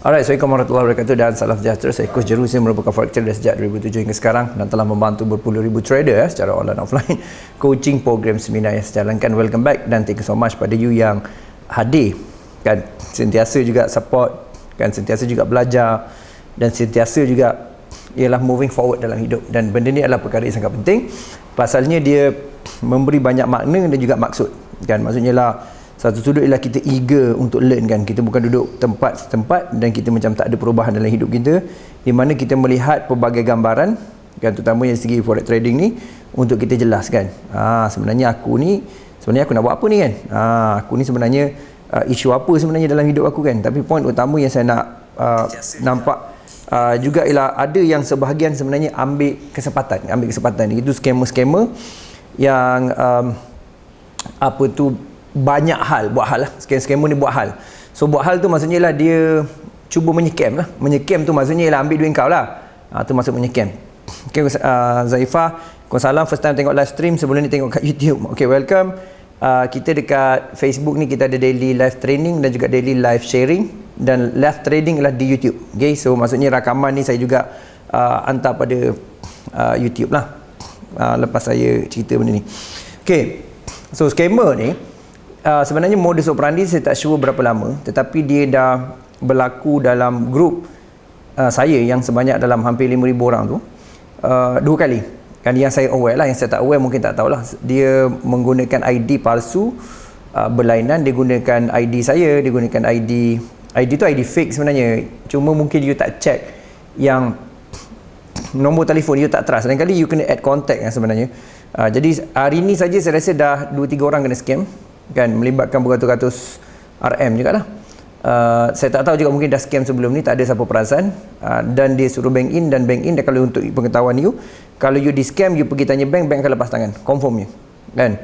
Alright, Assalamualaikum warahmatullahi wabarakatuh dan salam sejahtera. Saya Coach Jeru, saya merupakan forex trader sejak 2007 hingga sekarang dan telah membantu berpuluh ribu trader secara online offline coaching program seminar yang saya jalankan. Welcome back dan thank you so much pada you yang hadir kan, sentiasa juga support kan, sentiasa juga belajar dan sentiasa juga ialah moving forward dalam hidup. Dan benda ni adalah perkara yang sangat penting pasalnya dia memberi banyak makna dan juga maksud kan. Maksudnya lah satu sudut ialah kita eager untuk learn kan. Kita bukan duduk tempat dan kita macam tak ada perubahan dalam hidup kita, di mana kita melihat pelbagai gambaran kan, terutama yang segi forex trading ni untuk kita jelaskan. Sebenarnya aku nak buat apa ni kan. Aku ni sebenarnya isu apa sebenarnya dalam hidup aku kan. Tapi point utama yang saya nak nampak juga ialah ada yang sebahagian sebenarnya ambil kesempatan. Itu scammer yang banyak hal, buat hal lah. Scammer ni buat hal. So buat hal tu maksudnya lah dia cuba menyekam lah. Menyekam tu maksudnya lah ambil duit kau lah. Tu maksud menyekam. Okay, Zaifah, salam, first time tengok live stream, sebelum ni tengok kat YouTube. Okay, welcome. Kita dekat Facebook ni kita ada daily live training dan juga daily live sharing, dan live trading lah di YouTube. Okay, so maksudnya rakaman ni saya juga hantar pada YouTube lah lepas saya cerita benda ni. Okay, so scammer ni sebenarnya modus operandi saya tak sure berapa lama, tetapi dia dah berlaku dalam grup saya yang sebanyak dalam hampir 5,000 orang tu 2 kali kan. Yang saya aware lah, yang saya tak aware mungkin tak tahulah. Dia menggunakan ID palsu berlainan. Dia gunakan ID saya, dia gunakan ID tu ID fake sebenarnya, cuma mungkin you tak check yang nombor telefon, you tak trust. Lain kali you kena add contact yang sebenarnya. Jadi hari ni saja saya rasa dah 2-3 orang kena scam kan, melibatkan beratus-ratus RM juga lah. Saya tak tahu juga, mungkin dah scam sebelum ni, tak ada siapa perasan. Dan dia suruh bank in, dan bank in dah, kalau untuk pengetahuan you, kalau you di scam, you pergi tanya bank akan lepas tangan, confirmnya kan.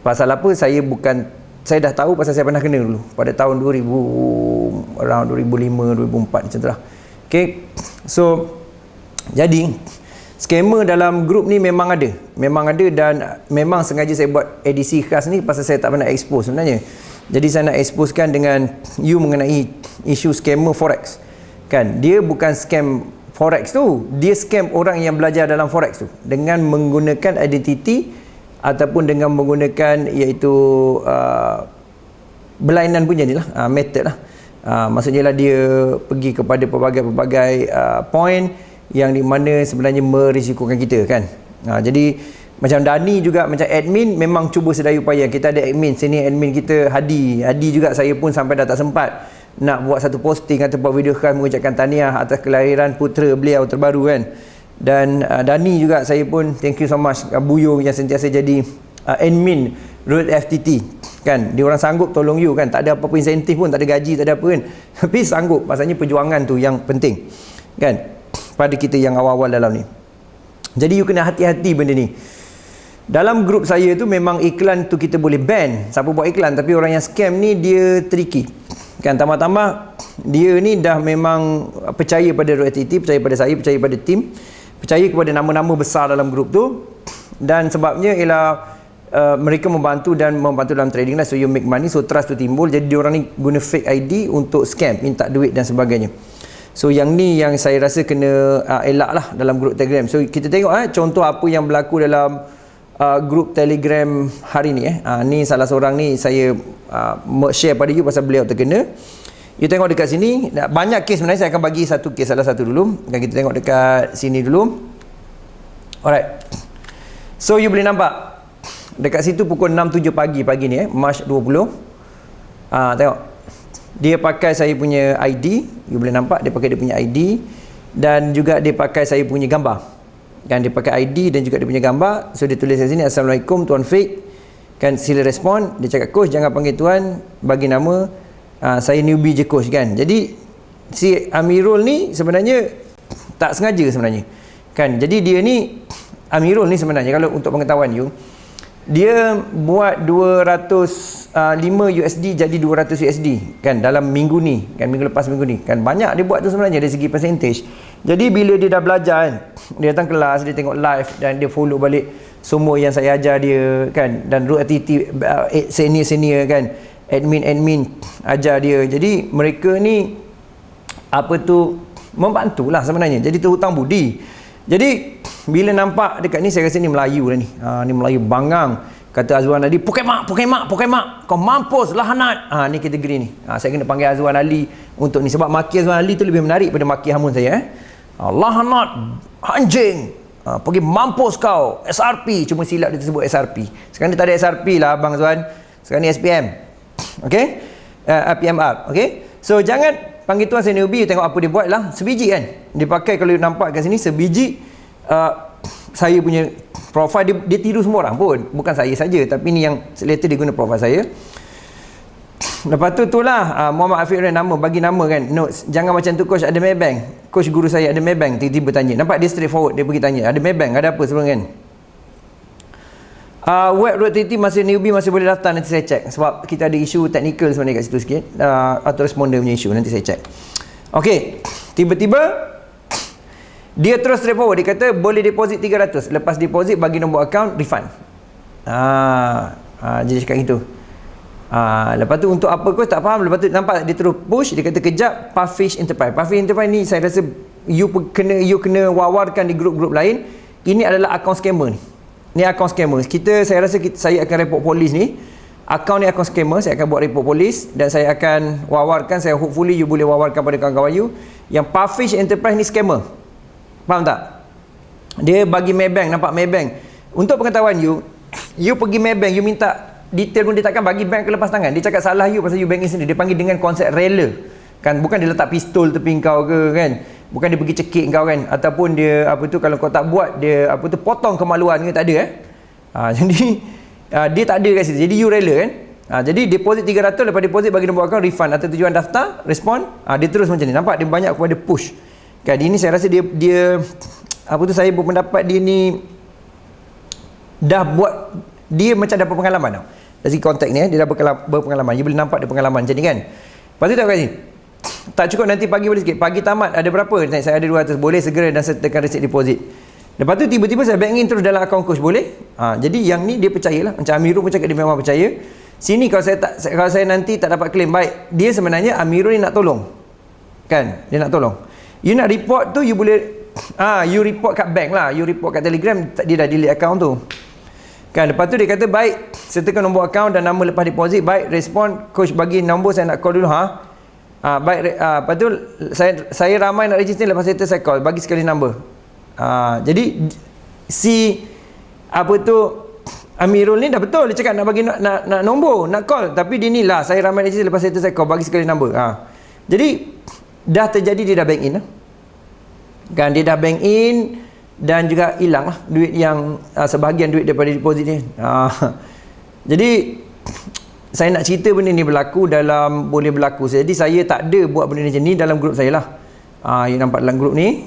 Pasal apa? Saya dah tahu pasal saya pernah kena dulu pada tahun 2005, 2004 macam tu lah. Okay, so jadi scammer dalam grup ni memang ada dan memang sengaja saya buat edisi khas ni pasal saya tak pernah expose sebenarnya. Jadi saya nak exposekan dengan you mengenai isu scammer forex kan. Dia bukan scam forex tu, dia scam orang yang belajar dalam forex tu dengan menggunakan identiti ataupun dengan menggunakan iaitu berlainan punya ni lah, method lah. Maksudnya lah dia pergi kepada pelbagai point yang di mana sebenarnya merisikokan kita kan. Jadi macam Dani juga, macam admin memang cuba sedaya upaya. Kita ada admin sini, admin kita Hadi juga, saya pun sampai dah tak sempat nak buat satu posting atau buat video khas mengucapkan tahniah atas kelahiran putera beliau terbaru kan. Dan Dani juga, saya pun thank you so much Buyo yang sentiasa jadi admin Road FTT kan. Dia orang sanggup tolong you kan, tak ada apa-apa insentif pun, tak ada gaji, tak ada apa kan, tapi sanggup. Maksudnya perjuangan tu yang penting kan pada kita yang awal-awal dalam ni. Jadi you kena hati-hati benda ni. Dalam grup saya tu memang iklan tu kita boleh ban siapa buat iklan, tapi orang yang scam ni dia tricky kan. Tambah-tambah dia ni dah memang percaya pada RTT, percaya pada saya, percaya pada tim, percaya kepada nama-nama besar dalam grup tu, dan sebabnya ialah mereka membantu dalam trading lah, so you make money, so trust tu timbul. Jadi diorang ni guna fake ID untuk scam, minta duit dan sebagainya. So yang ni yang saya rasa kena elak lah dalam grup Telegram. So kita tengok contoh apa yang berlaku dalam grup Telegram hari ni. Ni salah seorang ni saya share pada you pasal beliau terkena. You tengok dekat sini, banyak kes sebenarnya, saya akan bagi satu kes, salah satu dulu. Dan kita tengok dekat sini dulu. Alright. So you boleh nampak dekat situ pukul 6.07 pagi ni Mac 20. Tengok. Dia pakai saya punya ID. You boleh nampak dia pakai dia punya ID, dan juga dia pakai saya punya gambar. Kan dia pakai ID dan juga dia punya gambar. So dia tulis kat sini, Assalamualaikum Tuan Fik. Kan sila respon. Dia cakap, Coach jangan panggil Tuan, bagi nama saya newbie je Coach kan. Jadi si Amirul ni sebenarnya tak sengaja sebenarnya kan. Jadi dia ni, Amirul ni sebenarnya, kalau untuk pengetahuan you, dia buat 205 USD jadi 200 USD kan dalam minggu ni kan, minggu lepas minggu ni kan. Banyak dia buat tu sebenarnya dari segi percentage. Jadi bila dia dah belajar kan, dia datang kelas, dia tengok live dan dia follow balik semua yang saya ajar dia kan, dan root attitude senior kan, admin ajar dia. Jadi mereka ni membantulah sebenarnya. Jadi terhutang budi. Jadi bila nampak dekat ni, saya rasa ni Melayu dah ni. Ni Melayu bangang. Kata Azwan Ali, Pokemak, kau mampus lah Hanat. Ni kategori ni. Saya kena panggil Azwan Ali untuk ni. Sebab maki Azwan Ali tu lebih menarik pada maki hamun saya. Allah Hanat, anjing. Pergi mampus kau. SRP. Cuma silap dia tersebut SRP. Sekarang dia tak ada SRP lah Abang Azwan. Sekarang ni SPM. Okay? PMR. Okay? So jangan panggil tuan saya newbie, tengok apa dia buat lah. Sebiji kan. Dia pakai, kalau nampak kat sini, sebiji saya punya profile dia tiru semua orang pun, bukan saya saja, tapi ni yang later dia guna profile saya. Lepas tu itulah Muhammad Afiq nama, bagi nama kan, notes, jangan macam tu coach, ada Maybank, coach guru saya ada Maybank, tiba-tiba tanya, nampak dia straightforward, dia pergi tanya ada Maybank, ada apa sebelum kan. Web Road TT masih newbie, masih boleh daftar, nanti saya check, sebab kita ada isu technical sebenarnya kat situ sikit, atau responder punya isu, nanti saya check. Ok, tiba-tiba dia terus straightforward, dia kata boleh deposit 300, lepas deposit bagi nombor akaun, refund. Dia cakap gitu. Lepas tu untuk apa kau tak faham, lepas tu nampak dia terus push, dia kata kejap, Puffish Enterprise. Puffish Enterprise ni saya rasa you kena wawarkan di grup-grup lain. Ini adalah akaun scammer ni. Ni akaun scammer. Saya rasa saya akan report polis ni. Akaun ni akaun scammer, saya akan buat report polis dan saya akan wawarkan. Saya hopefully you boleh wawarkan pada kawan-kawan you yang Puffish Enterprise ni scammer. Faham tak? Dia bagi Maybank, nampak Maybank. Untuk pengetahuan you pergi Maybank, you minta detail pun dia takkan bagi bank ke lepas tangan. Dia cakap salah you pasal you banking sendiri. Dia panggil dengan konsep rela. Kan, bukan dia letak pistol tepi kau ke kan. Bukan dia pergi cekik kau kan, ataupun dia kalau kau tak buat dia potong kemaluan ke, tak ada jadi dia tak ada kat situ. Jadi you rela kan. Jadi deposit 300, lepas deposit bagi nombor akaun, refund atau tujuan daftar, respon, dia terus macam ni. Nampak dia banyak kepada push. Kan, ini saya rasa dia saya berpendapat dia ni dah buat, dia macam dapat pengalaman tau. Dari segi kontak ni dia dah berpengalaman. You boleh nampak dia pengalaman macam ni kan. Lepas tu tak kat sini, tak cukup, nanti pagi boleh sikit. Pagi tamat ada berapa? Saya ada 200, boleh segera dan sertakan resit deposit. Lepas tu tiba-tiba saya bank in terus dalam akaun coach, boleh? Jadi yang ni dia percayalah. Macam Amirul pun cakap dia memang percaya. Sini kalau saya nanti tak dapat claim, baik, dia sebenarnya Amirul ni nak tolong. Kan? Dia nak tolong. You nak report tu, you boleh you report kat bank lah, you report kat Telegram, dia dah delete account tu. Kan, lepas tu dia kata baik, sertakan nombor akaun dan nama lepas deposit, baik, respon, coach bagi nombor, saya nak call dulu baik, lepas tu saya ramai nak register, lepas itu saya call, bagi sekali number. Jadi si Amirul ni dah betul, dia cakap nak bagi nak nombor, nak call, tapi dia ni lah, saya ramai register, lepas itu saya call, bagi sekali number. Jadi dah terjadi, dia dah bank in kan, dia dah bank in dan juga hilang lah duit yang sebahagian duit daripada deposit ni. Jadi saya nak cerita benda ni boleh berlaku. Jadi saya tak ada buat benda macam ni dalam grup saya lah. You nampak dalam grup ni,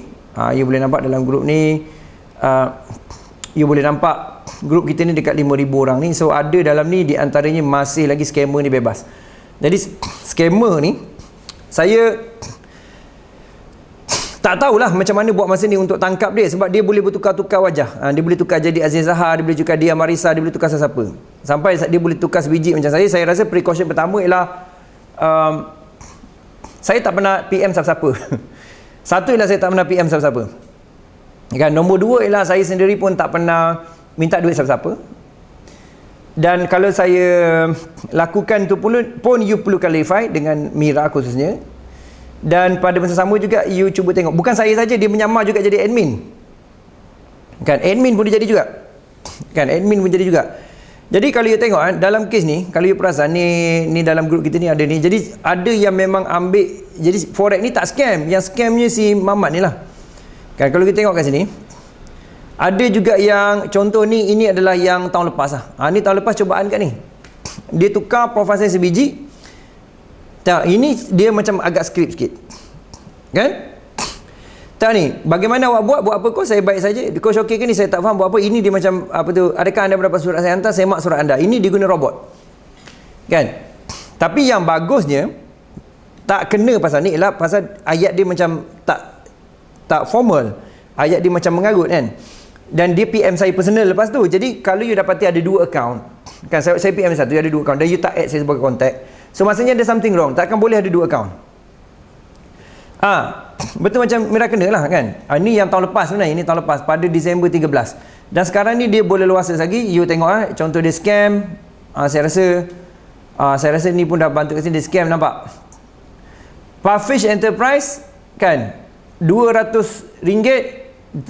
you boleh nampak dalam grup ni, you boleh nampak grup kita ni dekat 5,000 orang ni. So ada dalam ni, di antaranya masih lagi scammer ni bebas. Jadi scammer ni saya tak tahulah macam mana buat masa ni untuk tangkap dia, sebab dia boleh bertukar-tukar wajah. Dia boleh tukar jadi Aziz Zahar, dia boleh tukar dia Marisa, dia boleh tukar siapa. Sampai dia boleh tukar sebiji macam saya. Saya rasa precaution pertama ialah saya tak pernah PM siapa-siapa. Satu ialah saya tak pernah PM siapa-siapa. Kan, nombor dua ialah saya sendiri pun tak pernah minta duit siapa-siapa. Dan kalau saya lakukan tu pun you perlu clarify dengan Mira khususnya. Dan pada masa sama juga you cuba tengok, bukan saya saja, dia menyamar juga jadi admin. Kan, admin pun dia jadi juga. Kan, admin pun jadi juga. Jadi kalau you tengok dalam kes ni, kalau you perasan ni dalam grup kita ni ada ni. Jadi ada yang memang ambil, jadi forex ni tak scam, yang scamnya si Mamat ni lah. Kan, kalau kita tengok kat sini, ada juga yang contoh ni, ini adalah yang tahun lepas lah. Ni tahun lepas cubaan kat ni. Dia tukar profil saya sebiji. Tak, ini dia macam agak skrip sikit. Kan? Tak ni, bagaimana awak buat apa kau? Saya baik saja. Coach okey ke ni? Saya tak faham buat apa. Ini dia macam adakah anda mendapat surat saya hantar? Saya mak surat anda. Ini dia guna robot. Kan? Tapi yang bagusnya tak kena pasal ni ialah pasal ayat dia macam tak formal. Ayat dia macam mengarut kan. Dan dia PM saya personal lepas tu. Jadi kalau you dapati ada 2 account, kan, saya PM satu, ada 2 account dan you tak add saya sebagai contact, so maksudnya ada something wrong. Takkan boleh ada 2 account. Betul macam Mira kena lah kan. Ni yang tahun lepas sebenarnya, ini tahun lepas pada Disember 13. Dan sekarang ni dia boleh luasa lagi. You tengok contoh dia scam. Saya rasa ni pun dah bantu kat sini dia scam, nampak. Parfish Enterprise kan, RM200,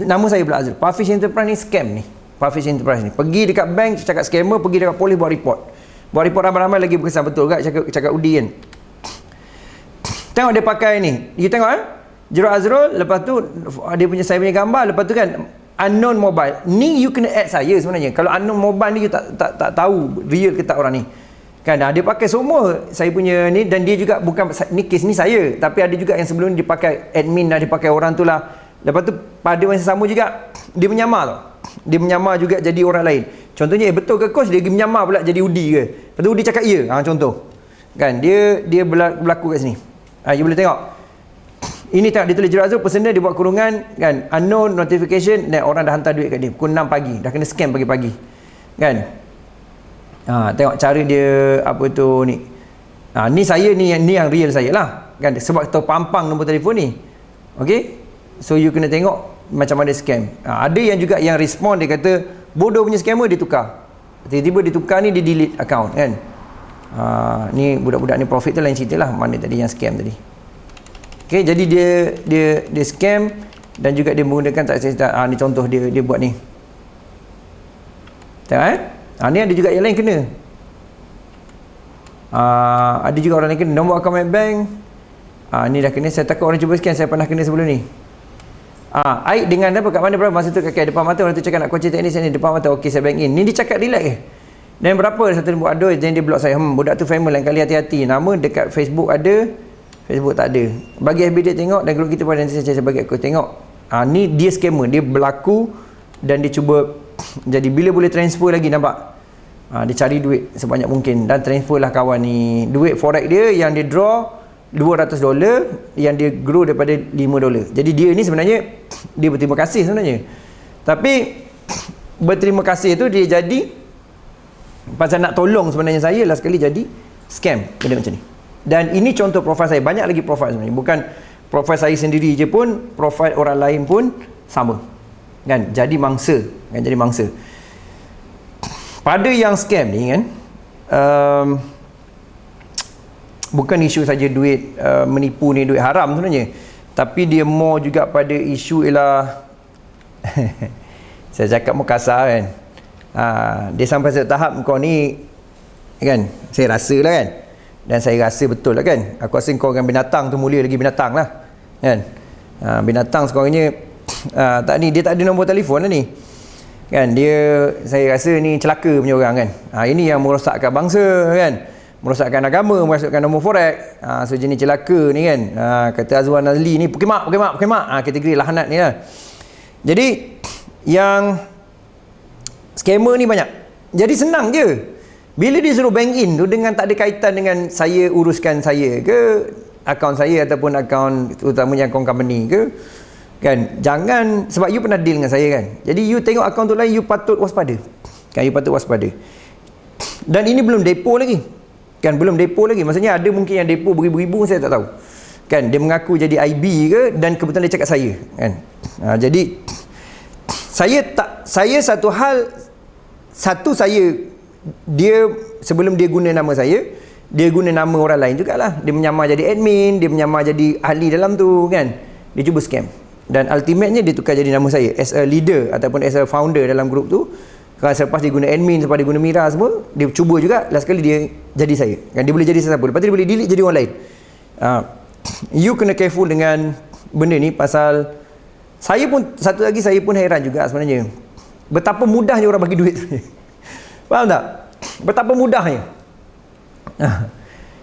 nama saya pula Azrul. Parfish Enterprise ni scam ni. Parfish Enterprise ni pergi dekat bank cakap scammer, pergi dekat polis buat report ramai-ramai lagi berkesan betul kan, cakap Udi kan. Tengok dia pakai ni, you tengok Jero Azrul, lepas tu dia punya, saya punya gambar, lepas tu kan unknown mobile ni, you kena add saya sebenarnya. Kalau unknown mobile ni you tak tahu real ke tak orang ni kan. Dia pakai semua saya punya ni, dan dia juga bukan ni, kes ni saya, tapi ada juga yang sebelum dia pakai admin dah, dia pakai orang tu lah. Lepas tu pada masa sama juga dia menyamar tau, dia menyamar juga jadi orang lain. Contohnya betul ke coach, dia menyamar pula jadi Udi ke, lepas tu Udi cakap ya, contoh kan, dia berlaku kat sini. You boleh tengok ini, tengok dia tulis Jero Azrul personal, dia buat kurungan kan, unknown notification, dan orang dah hantar duit kat dia pukul 6 pagi, dah kena scam pagi-pagi kan. Tengok cara dia apa tu ni. Ni saya ni yang real saya lah kan, sebab terpampang nombor telefon ni. Okey, so you kena tengok macam mana scam. Ada yang juga yang respon, dia kata bodoh punya scammer, dia tukar. Tiba-tiba dia tukar ni, dia delete account kan. Ni budak-budak ni profit tu lain cerita lah, mana tadi yang scam tadi. Okey, jadi dia scam dan juga dia menggunakan tak cerita. Ni contoh dia buat ni. Tengok ni ada juga yang lain kena. Ada juga orang lain kena nombor akaun bank. Ni dah kena, saya takut orang cuba scam, saya pernah kena sebelum ni. Aik dengan apa kat mana berapa masa tu kakak depan mata, orang tu cakap nak kunci teknis ni depan mata, okey saya bank in. Ni dia cakap relax Dan berapa satu buat aduh, dan dia block saya. Budak tu famous lain kali, hati-hati. Nama dekat Facebook ada, Facebook tak ada. Bagi FB dia tengok, dan grup kita pun nanti saya bagi aku tengok. Ni dia scammer, dia berlaku dan dia cuba jadi bila boleh transfer lagi, nampak. Dia cari duit sebanyak mungkin dan transfer lah kawan ni. Duit forex dia yang dia draw $200, yang dia grow daripada $5. Jadi dia ni sebenarnya dia berterima kasih sebenarnya. Tapi berterima kasih tu dia jadi pasal nak tolong sebenarnya saya lah sekali jadi scam benda macam ni. Dan ini contoh profil saya, banyak lagi profil sebenarnya. Bukan profil saya sendiri je pun, profil orang lain pun sama. Kan? Jadi mangsa, pada yang scam ni kan, bukan isu saja duit menipu ni, duit haram sebenarnya, tapi dia more juga pada isu ialah saya cakap mau kasar kan, dia sampai satu tahap kau ni kan, saya rasa lah kan, dan saya rasa betul lah kan, aku rasa kau dengan binatang tu mulia lagi binatang lah kan. Binatang sekurangnya tak ni, dia tak ada nombor telefon lah ni kan, dia saya rasa ni celaka punya orang kan. Ini yang merosakkan bangsa kan, merosakkan agama, merosakkan nombor forex. So jenis celaka ni kan. Kata Azwan Nazli ni pukimak, kategori lahanat ni lah. Jadi yang scammer ni banyak. Jadi senang je bila dia suruh bank in tu, dengan tak ada kaitan dengan saya uruskan saya ke akaun saya ataupun akaun utamanya akaun company ke kan. Jangan, sebab you pernah deal dengan saya kan, jadi you tengok akaun tu lain, you patut waspada kan, you patut waspada. Dan ini belum depo lagi kan, belum depo lagi, maksudnya ada mungkin yang depo beribu-ribu, saya tak tahu kan, dia mengaku jadi IB ke, dan kebetulan dia cakap saya kan. Jadi saya dia sebelum dia guna nama saya, dia guna nama orang lain jugalah, dia menyamar jadi admin, dia menyamar jadi ahli dalam tu kan, dia cuba scam. Dan ultimately dia tukar jadi nama saya as a leader ataupun as a founder dalam grup tu. Kalau selepas dia guna admin, selepas dia guna Mira semua, dia cuba juga last kali dia jadi saya kan, dia boleh jadi sesiapa, lepas tu dia boleh delete jadi orang lain. You kena careful dengan benda ni, pasal saya pun, satu lagi saya pun heran juga sebenarnya, betapa mudahnya orang bagi duit tu. Faham tak? Betapa mudahnya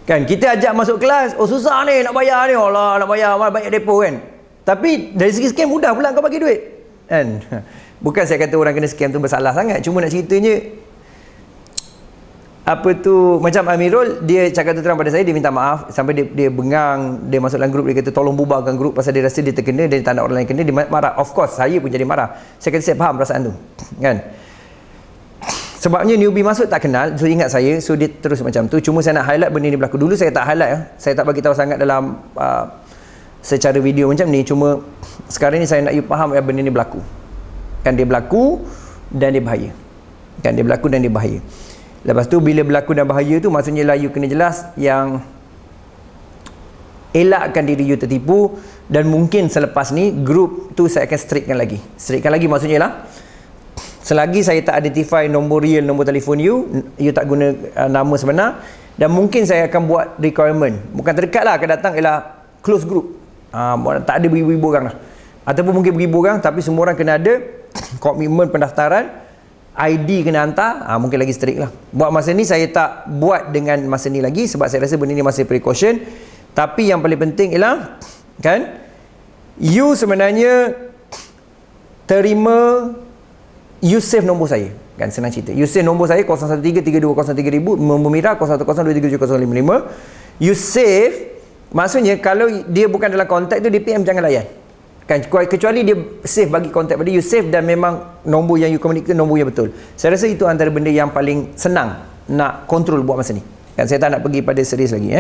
kan, kita ajak masuk kelas, oh susah ni nak bayar ni, Allah nak bayar banyak depo kan. Tapi dari segi scam mudah pula kau bagi duit kan. Bukan saya kata orang kena scam tu bersalah sangat, cuma nak ceritanya apa tu, macam Amirul, dia cakap terang pada saya, dia minta maaf sampai dia bengang, dia masuk dalam grup, dia kata tolong bubarkan grup pasal dia rasa dia terkena, dia tak nak orang lain kena, dia marah. Of course saya pun jadi marah. Saya kata saya faham perasaan tu kan, sebabnya newbie masuk tak kenal, so ingat saya, so dia terus macam tu. Cuma saya nak highlight benda ni berlaku. Dulu saya tak highlight, saya tak bagi tahu sangat dalam secara video macam ni. Cuma sekarang ni saya nak you faham benda ni berlaku. Kan dia berlaku dan dia bahaya. Kan dia berlaku dan dia bahaya. Lepas tu bila berlaku dan bahaya tu, maksudnya lah you kena jelas yang elakkan diri you tertipu. Dan mungkin selepas ni grup tu saya akan strictkan lagi. Strictkan lagi maksudnya lah, selagi saya tak identify nombor real, nombor telefon you tak guna nama sebenar, dan mungkin saya akan buat requirement, bukan terdekat lah, akan datang ialah close group, tak ada beribu-ribu orang lah, ataupun mungkin beribu orang, tapi semua orang kena ada komitmen pendaftaran, ID kena hantar, mungkin lagi strict lah. Buat masa ni saya tak buat dengan masa ni lagi, sebab saya rasa benda ni masih precaution. Tapi yang paling penting ialah, kan, you sebenarnya terima, you save nombor saya, kan, senang cerita. You save nombor saya 013-3203-3000, nombor Mira 0102370055. You save, maksudnya kalau dia bukan dalam kontak tu, dia PM jangan layan, kan, kecuali dia save bagi kontak pada you, save dan memang nombor yang you communicate nombor yang betul. Saya rasa itu antara benda yang paling senang nak kontrol buat masa ni, kan. Saya tak nak pergi pada serius lagi.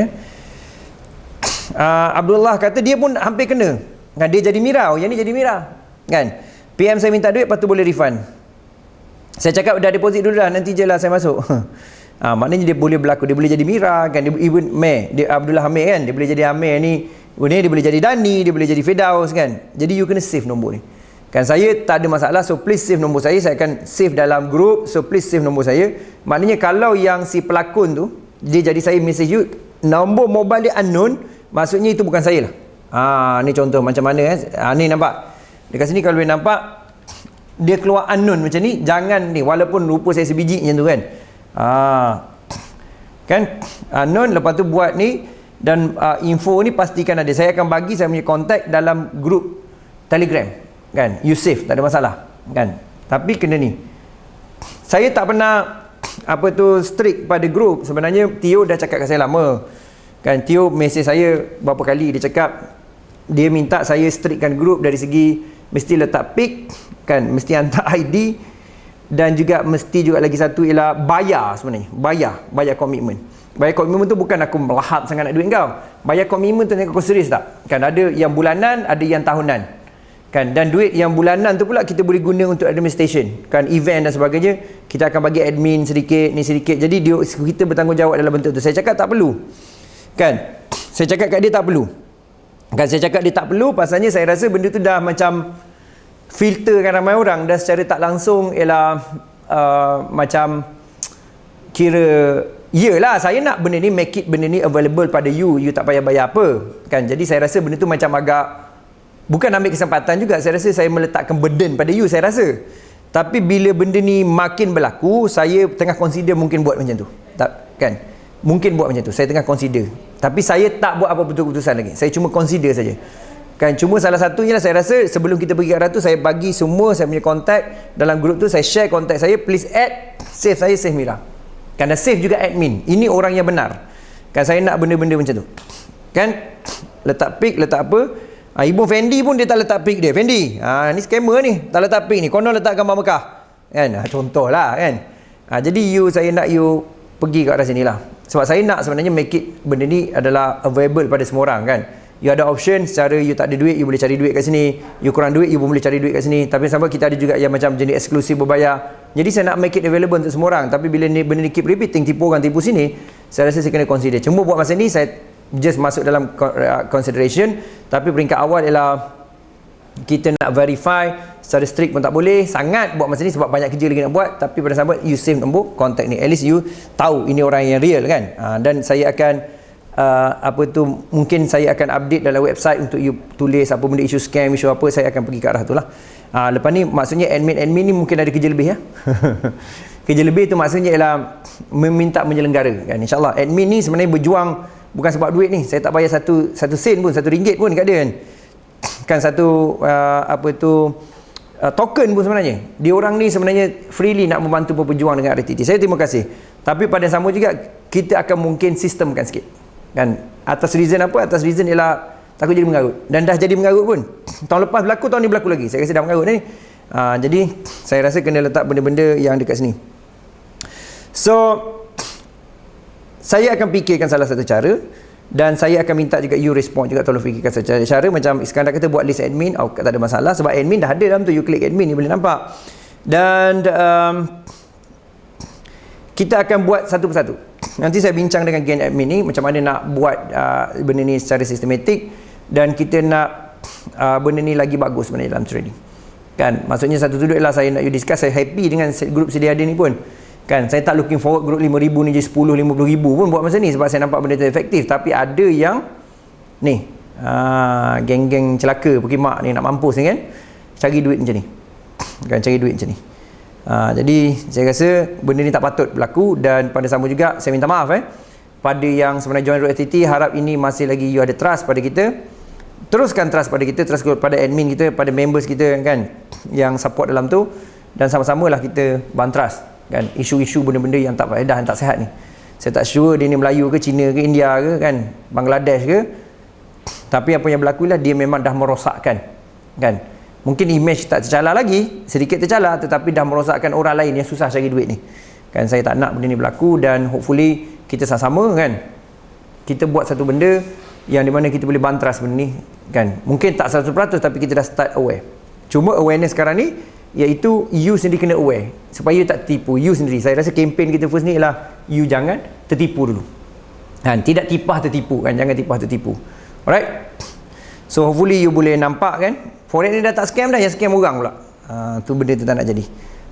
Abdullah kata dia pun hampir kena, kan, dia jadi Mira, yang ni jadi Mira, kan. PM saya minta duit, lepas tu boleh refund. Saya cakap dah deposit dulu dah, nanti je lah saya masuk. Maknanya dia boleh berlaku, dia boleh jadi Mira, kan, dia even dia Abdullah Hamid, kan, dia boleh jadi Amir ni, dia boleh jadi Dani, dia boleh jadi Firdaus, kan. Jadi you kena save nombor ni, kan. Saya tak ada masalah, so please save nombor saya akan save dalam group, so please save nombor saya. Maknanya kalau yang si pelakon tu dia jadi saya message you, nombor mobile dia unknown, maksudnya itu bukan saya lah. Ni contoh macam mana, ni nampak dekat sini, kalau boleh nampak dia keluar unknown macam ni, jangan ni, walaupun rupa saya sebiji macam tu, kan. Kan, unknown, lepas tu buat ni, dan info ni pastikan ada. Saya akan bagi saya punya kontak dalam grup Telegram, kan, you save, tak ada masalah, kan. Tapi kena ni, saya tak pernah strict pada grup. Sebenarnya Tio dah cakap kat saya lama, kan. Tio mesej saya berapa kali, dia cakap dia minta saya strictkan grup dari segi mesti letak pic, kan, mesti hantar ID, dan juga mesti juga lagi satu ialah bayar. Sebenarnya bayar komitmen. Bayar komitmen tu bukan aku melahap sangat nak duit kau. Bayar komitmen tu tengok kau serius tak, kan. Ada yang bulanan, ada yang tahunan, kan. Dan duit yang bulanan tu pula kita boleh guna untuk administration, kan, event dan sebagainya. Kita akan bagi admin sedikit, ni sedikit. Jadi kita bertanggungjawab dalam bentuk tu. Saya cakap tak perlu, kan. Saya cakap kat dia tak perlu, kan. Saya cakap dia tak perlu, pasalnya saya rasa benda tu dah macam filterkan ramai orang, dan secara tak langsung ialah macam kira, yelah saya nak benda ni, make it benda ni available pada you tak payah bayar apa, kan. Jadi saya rasa benda tu macam agak, bukan ambil kesempatan juga, saya rasa saya meletakkan burden pada you, saya rasa. Tapi bila benda ni makin berlaku, saya tengah consider mungkin buat macam tu, tak, kan. Mungkin buat macam tu, saya tengah consider. Tapi saya tak buat apa keputusan lagi, saya cuma consider saja, kan. Cuma salah satunya lah, saya rasa sebelum kita pergi ke arah tu, saya bagi semua saya punya kontak dalam grup tu, saya share kontak saya, please add, save saya, save Mira, kan. Dan save juga admin, ini orang yang benar, kan. Saya nak benda-benda macam tu, kan. Letak pic, letak apa. Ibu Fendi pun dia tak letak pic dia, Fendi, ni scammer ni, tak letak pic ni, konon letak gambar Mekah, kan. Contoh lah, kan. Jadi saya nak you pergi ke arah sini lah. Sebab saya nak sebenarnya make it benda ni adalah available pada semua orang, kan. You ada option, secara you tak ada duit, you boleh cari duit kat sini. You kurang duit, you pun boleh cari duit kat sini. Tapi sampai kita ada juga yang macam jenis eksklusif berbayar. Jadi saya nak make it available untuk semua orang. Tapi bila benda ni keep repeating, tipu orang, tipu sini, saya rasa saya kena consider. Cuma buat masa ni saya just masuk dalam consideration. Tapi peringkat awal ialah kita nak verify secara strict pun tak boleh sangat buat masa ni, sebab banyak kerja lagi nak buat. Tapi pada sahabat, you save nombor kontak ni, at least you tahu ini orang yang real, kan. Dan saya akan mungkin saya akan update dalam website untuk you tulis apa benda, isu scam, isu apa, saya akan pergi ke arah tu lah. Lepas ni maksudnya admin ni mungkin ada kerja lebih, ya. Kerja lebih tu maksudnya ialah meminta menyelenggara, kan. InsyaAllah admin ni sebenarnya berjuang bukan sebab duit ni. Saya tak bayar satu sen pun, RM1 pun kat dia, kan. Satu token pun sebenarnya. Dia orang ni sebenarnya freely nak membantu berjuang dengan RTT. Saya terima kasih. Tapi pada sama juga kita akan mungkin sistemkan sikit, kan. Atas reason apa? Atas reason ialah takut jadi mengarut. Dan dah jadi mengarut pun. Tahun lepas berlaku, tahun ni berlaku lagi. Saya rasa dah mengarut ni. Jadi saya rasa kena letak benda-benda yang dekat sini. So saya akan fikirkan salah satu cara, Dan saya akan minta juga you respond juga, tolong fikirkan secara cara macam Iskandar kata buat list admin, tak ada masalah sebab admin dah ada dalam tu, you klik admin you boleh nampak. Dan kita akan buat satu persatu. Nanti saya bincang dengan geng admin ni macam mana nak buat benda ni secara sistematik, dan kita nak benda ni lagi bagus sebenarnya dalam trading. Kan, maksudnya satu tu lah saya nak you discuss. Saya happy dengan grup sedia ada ni pun. Kan, saya tak looking forward grup 5,000 ni je 10, 50,000 pun buat masa ni sebab saya nampak benda tu efektif. Tapi ada yang ni geng-geng celaka pekimak ni nak mampus ni kan, cari duit macam ni kan, cari duit macam ni. Jadi saya rasa benda ni tak patut berlaku. Dan pada sama juga saya minta maaf pada yang sebenarnya join RootFTT. Harap ini masih lagi you ada trust pada kita, teruskan trust pada kita, trust pada admin kita, pada members kita kan yang support dalam tu, dan sama-samalah kita bantras kan isu-isu benda-benda yang tak faedah, yang tak sihat ni. Saya tak sure dia ni Melayu ke, Cina ke, India ke kan, Bangladesh ke, tapi apa yang berlaku lah dia memang dah merosakkan kan. Mungkin image tak tercalar lagi, sedikit tercalar, tetapi dah merosakkan orang lain yang susah cari duit ni kan. Saya tak nak benda ni berlaku, dan hopefully kita sama-sama kan kita buat satu benda yang di mana kita boleh bantras benda ni kan. Mungkin tak 100% tapi kita dah start aware. Cuma awareness sekarang ni iaitu you sendiri kena aware supaya you tak tertipu. You sendiri, saya rasa kempen kita first ni ialah you jangan tertipu dulu kan, tidak tipah tertipu kan, jangan tipah tertipu. Alright, so hopefully you boleh nampak kan forex ni dah tak scam dah, yang scam orang pula. Tu benda tu tak nak jadi.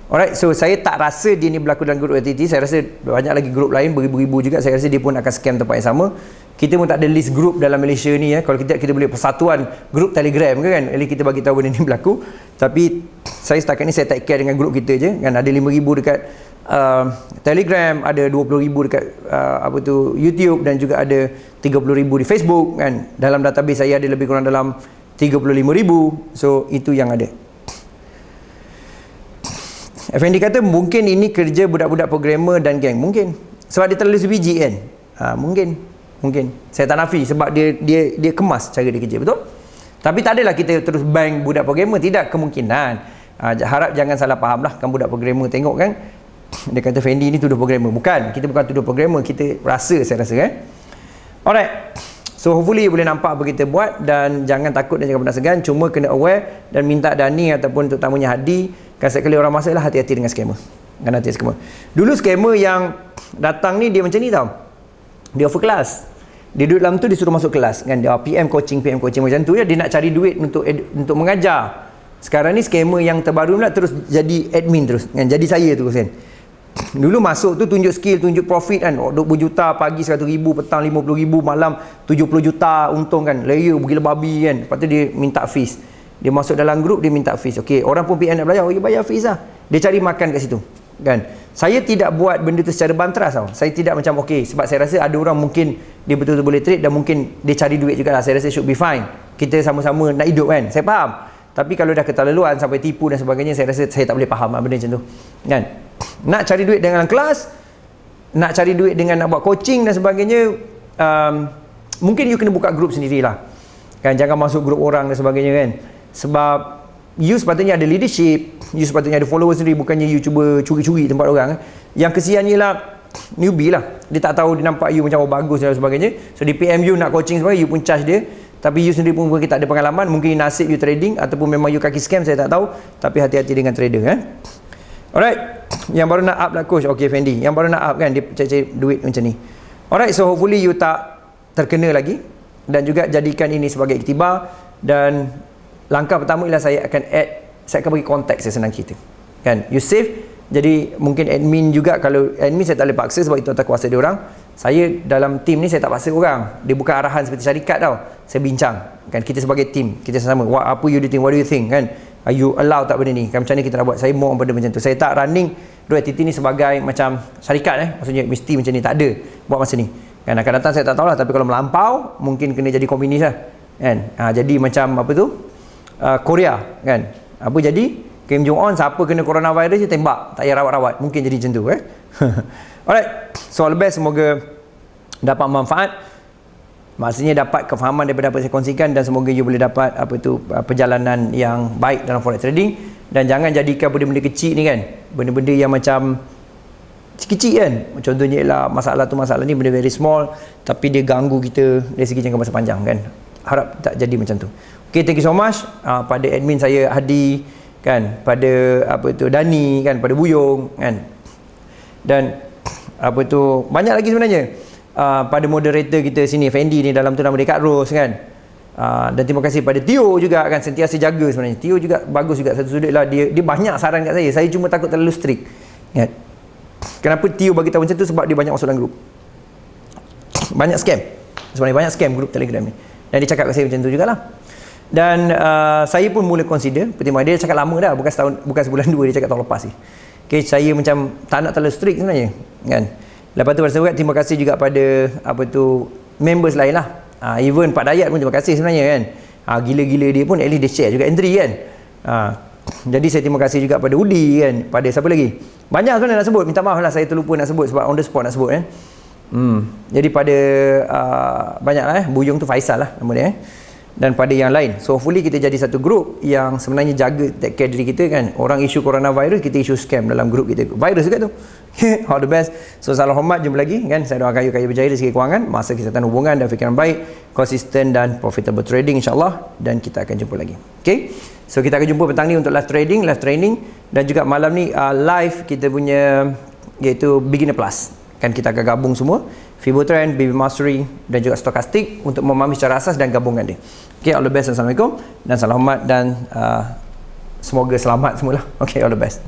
Alright, so saya tak rasa dia ni berlaku dalam grup RTT. Saya rasa banyak lagi grup lain beribu-ribu juga, saya rasa dia pun akan scam tempat yang sama. Kita pun tak ada list grup dalam Malaysia ni kalau kita boleh persatuan grup Telegram ke kan, at least kita bagi tahu benda ni berlaku. Tapi saya setakat ni saya take care dengan grup kita je kan. Ada 5,000 dekat Telegram, ada 20,000 dekat YouTube, dan juga ada 30,000 di Facebook kan. Dalam database saya ada lebih kurang dalam 35,000. So itu yang ada. Effendi kata mungkin ini kerja budak-budak programmer dan geng. Mungkin sebab dia terlalu sebiji kan. Mungkin saya tak nafi sebab dia kemas cara dia kerja, betul? Tapi tak adalah kita terus bang budak programmer, tidak, kemungkinan. Harap jangan salah faham lah kan, budak programmer tengok kan dia kata Fendi ni tuduh programmer. Bukan, kita bukan tuduh programmer, kita rasa, saya rasa kan. Alright, so hopefully boleh nampak apa kita buat, dan jangan takut dan jangan pernah segan, cuma kena aware. Dan minta Dani ataupun terutamanya Hadi kan, sekali orang masuk lah hati-hati dengan scammer kan, hati-hati scammer. Dulu scammer yang datang ni dia macam ni tau, dia offer kelas, dia duduk dalam tu, dia suruh masuk kelas kan, dia PM coaching macam tu ya, dia nak cari duit untuk mengajar. Sekarang ni scammer yang terbaru pula terus jadi admin terus kan, jadi saya terus kan. Dulu masuk tu tunjuk skill, tunjuk profit kan, 20 juta pagi 100,000, petang 50,000, malam 70 juta untung kan, layer gila babi kan. Lepas tu dia minta fees, dia masuk dalam grup, dia minta fees. Okey, orang pun PM nak belajar, bayar fees lah, dia cari makan kat situ kan. Saya tidak buat benda tu secara bantras tau. Saya tidak macam sebab saya rasa ada orang mungkin dia betul-betul boleh trade dan mungkin dia cari duit jugalah. Saya rasa should be fine, kita sama-sama nak hidup kan, saya faham. Tapi kalau dah keterlaluan sampai tipu dan sebagainya, saya rasa saya tak boleh faham benda macam tu kan. Nak cari duit dengan kelas, nak cari duit dengan nak buat coaching dan sebagainya, mungkin you kena buka grup sendirilah kan, jangan masuk grup orang dan sebagainya kan. Sebab you sepatutnya ada leadership, you sepatutnya ada followers sendiri, bukannya you cuba curi-curi tempat orang. Yang kesiannya lah newbie lah, dia tak tahu, dia nampak you macam bagus dan sebagainya, so di PM you nak coaching sebagainya, you pun charge dia, tapi you sendiri pun mungkin tak ada pengalaman, mungkin nasib you trading ataupun memang you kaki scam, saya tak tahu. Tapi hati-hati dengan trader Alright, yang baru nak up lah coach. Okay Fendi, yang baru nak up kan, dia cari duit macam ni. Alright, so hopefully you tak terkena lagi, dan juga jadikan ini sebagai iktibar. Dan langkah pertama ialah saya akan bagi konteks, saya senang cerita kan, you save. Jadi mungkin admin juga, kalau admin saya tak boleh paksa sebab itu atas kuasa dia orang. Saya dalam tim ni saya tak paksa orang, dia bukan arahan seperti syarikat tau. Saya bincang kan, kita sebagai tim, kita sama, apa you do think, what do you think kan, are you allow tak benda ni kan, macam ni kita nak buat. Saya mau benda macam tu. Saya tak running RootFTT ni sebagai macam syarikat maksudnya mesti macam ni, tak ada buat masa ni kan. Akan datang saya tak tahulah, tapi kalau melampau mungkin kena jadi komunis lah kan. Jadi macam apa tu, Korea kan, apa jadi Kim Jong Un, siapa kena coronavirus je tembak, tak payah rawat-rawat, mungkin jadi macam tu Alright, so all the best, semoga dapat manfaat, maksudnya dapat kefahaman daripada apa yang saya kongsikan, dan semoga you boleh dapat perjalanan yang baik dalam forex trading. Dan jangan jadikan benda-benda kecil ni kan, benda-benda yang macam kecil kan. Contohnya ialah masalah ni benda very small tapi dia ganggu kita dari segi jangka masa panjang kan. Harap tak jadi macam tu. Okay, thank you so much pada admin saya Hadi kan, pada Dani kan, pada Buyung kan, dan banyak lagi sebenarnya, pada moderator kita sini Fendi ni, dalam tu nama dia Kak Ros kan, dan terima kasih pada Tio juga kan, sentiasa jaga sebenarnya. Tio juga bagus juga satu sudut lah, dia banyak saran kat saya cuma takut terlalu strict kan. Kenapa Tio bagi tahu macam tu? Sebab dia banyak masuk dalam grup, banyak scam sebenarnya, banyak scam grup Telegram ni, dan dia cakap kat saya macam tu jugalah. Dan saya pun mula consider pertimbangan. Dia cakap lama dah, bukan sebulan dua, dia cakap tahun lepas ni. Okay, saya macam tak nak terlalu strict sebenarnya kan. Lepas tu terima kasih juga pada members lain lah, even Pak Dayat pun terima kasih sebenarnya kan. Gila-gila dia pun at least dia share juga entry kan. Jadi saya terima kasih juga pada Udi kan, pada siapa lagi, banyak sebenarnya nak sebut, minta maaf lah saya terlupa nak sebut sebab on the spot nak sebut kan. Jadi pada banyak lah Buyung tu Faisal lah nama dia dan pada yang lain. So hopefully kita jadi satu grup yang sebenarnya jaga take care diri kita kan. Orang isu coronavirus, kita isu scam dalam grup kita, virus juga tu. All the best. So salam hormat, jumpa lagi kan. Saya doakan you kaya berjaya dari segi kewangan, masa kesihatan hubungan dan fikiran baik, konsisten dan profitable trading insyaAllah, dan kita akan jumpa lagi. Okay, so kita akan jumpa petang ni untuk live trading, live training, dan juga malam ni live kita punya iaitu beginner plus kan. Kita akan gabung semua Fibotrend, BB Mastery dan juga Stochastic untuk memahami secara asas dan gabungan dia. Okay, all the best. Assalamualaikum dan salam hormat, dan semoga selamat semula. Okay, all the best.